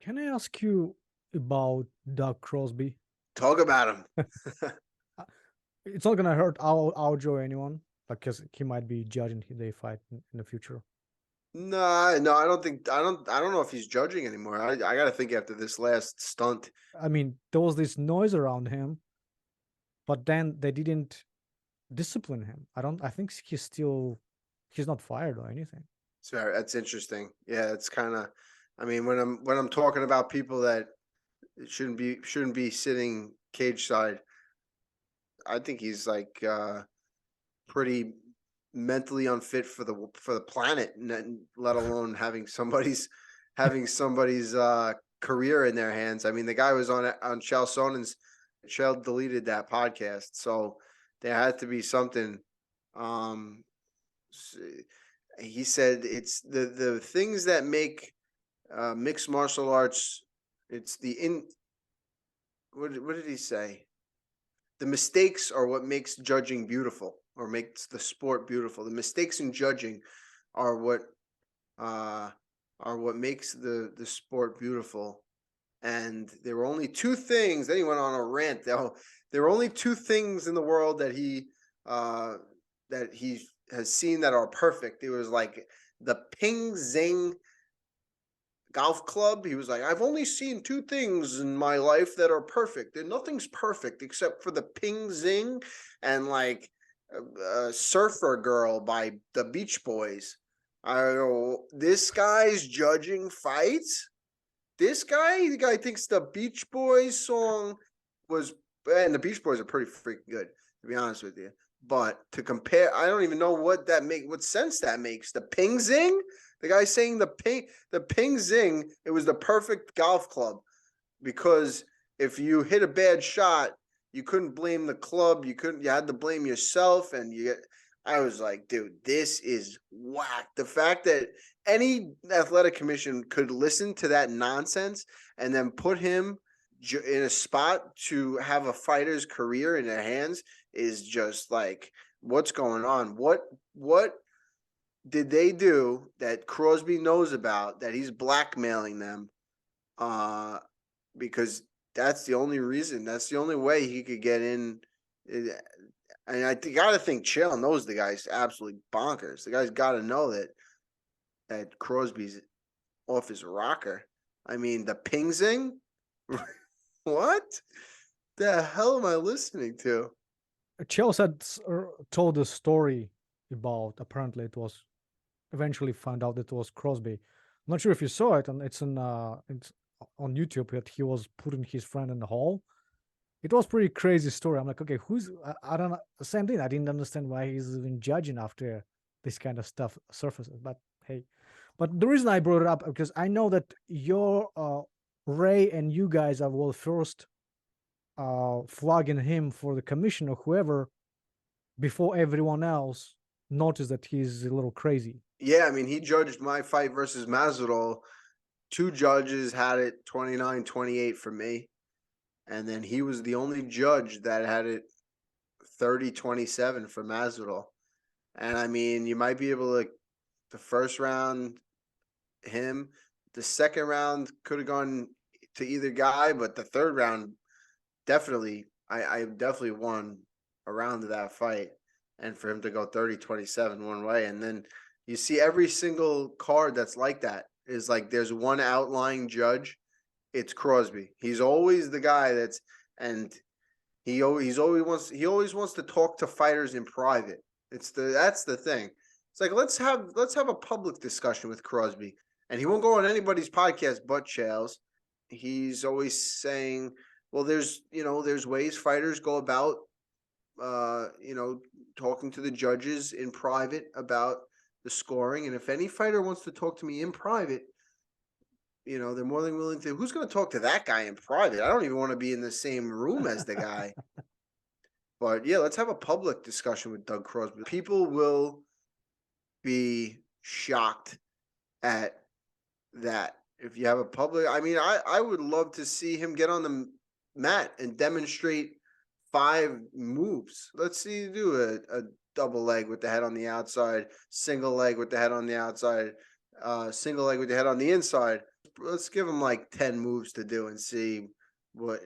Can I ask you about Doug Crosby? Talk about him. Uh, It's not gonna hurt our Joe anyone, because he might be judging their fight in the future. No, no, I don't think I don't know if he's judging anymore. I got to think after this last stunt. I mean, there was this noise around him, but then they didn't discipline him. I don't. I think he's not fired or anything. That's interesting. Yeah, it's kind of. I mean, when I'm talking about people that shouldn't be sitting cage side, I think he's like pretty mentally unfit for the planet, let alone having somebody's career in their hands. I mean, the guy was on Chael Sonnen's. Chael deleted that podcast, so there had to be something. Um, he said it's the things that make mixed martial arts. It's the in. What did he say? The mistakes are what makes judging beautiful or makes the sport beautiful. The mistakes in judging are uh, what makes the sport beautiful. And there were only two things. Then he went on a rant. There were only two things in the world uh, that he has seen that are perfect. It was like the ping zing golf club. He was like, I've only seen two things in my life that are perfect, and nothing's perfect except for the ping zing and like Surfer Girl by the Beach Boys. I go, this guy's judging fights. The guy thinks the Beach Boys song was, and the Beach Boys are pretty freaking good, to be honest with you. But to compare, I don't even know what sense that makes. The ping zing, the guy saying the ping zing, it was the perfect golf club because if you hit a bad shot, you couldn't blame the club. You had to blame yourself, and I was like, dude, this is whack. The fact that any athletic commission could listen to that nonsense and then put him in a spot to have a fighter's career in their hands is just like, what's going on? What did they do that Crosby knows about that he's blackmailing them? Uh, because that's the only reason. That's the only way he could get in. And I got to think Chael knows the guy's absolutely bonkers. The guy's got to know that Crosby's off his rocker. I mean, the ping zing. What the hell am I listening to? Chael told a story about, apparently it was eventually found out it was Crosby. I'm not sure if you saw it, and it's on YouTube. That he was putting his friend in the hall. It was pretty crazy story. I'm like, okay, I don't know. Same thing. I didn't understand why he's even judging after this kind of stuff surfaces. But hey, but the reason I brought it up because I know that your Ray and you guys are well first flagging him for the commission or whoever before everyone else noticed that he's a little crazy. Yeah, I mean, he judged my fight versus Masvidal. Two judges had it 29-28 for me. And then he was the only judge that had it 30-27 for Masvidal. And I mean, you might be able to, the first round, him. The second round could have gone to either guy, but the third round, definitely, I definitely won a round of that fight. And for him to go 30-27 one way. And then you see every single card that's like that is like there's one outlying judge. It's Crosby. He's always the guy and he always wants to talk to fighters in private. That's the thing. It's like let's have a public discussion with Crosby, and he won't go on anybody's podcast but Chael's. He's always saying, "Well, there's ways fighters go about, uh, you know, talking to the judges in private about the scoring, and if any fighter wants to talk to me in private, they're more than willing to. Who's going to talk to that guy in private? I don't even want to be in the same room as the guy." But yeah, let's have a public discussion with Doug Crosby. People will be shocked at that. If you have a public, I mean, I would love to see him get on the mat and demonstrate five moves. Let's see you do a double leg with the head on the outside, single leg with the head on the outside, single leg with the head on the inside. Let's give him like 10 moves to do and see what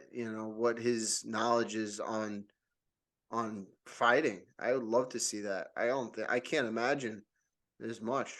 his knowledge is on fighting. I would love to see that. I can't imagine there's much.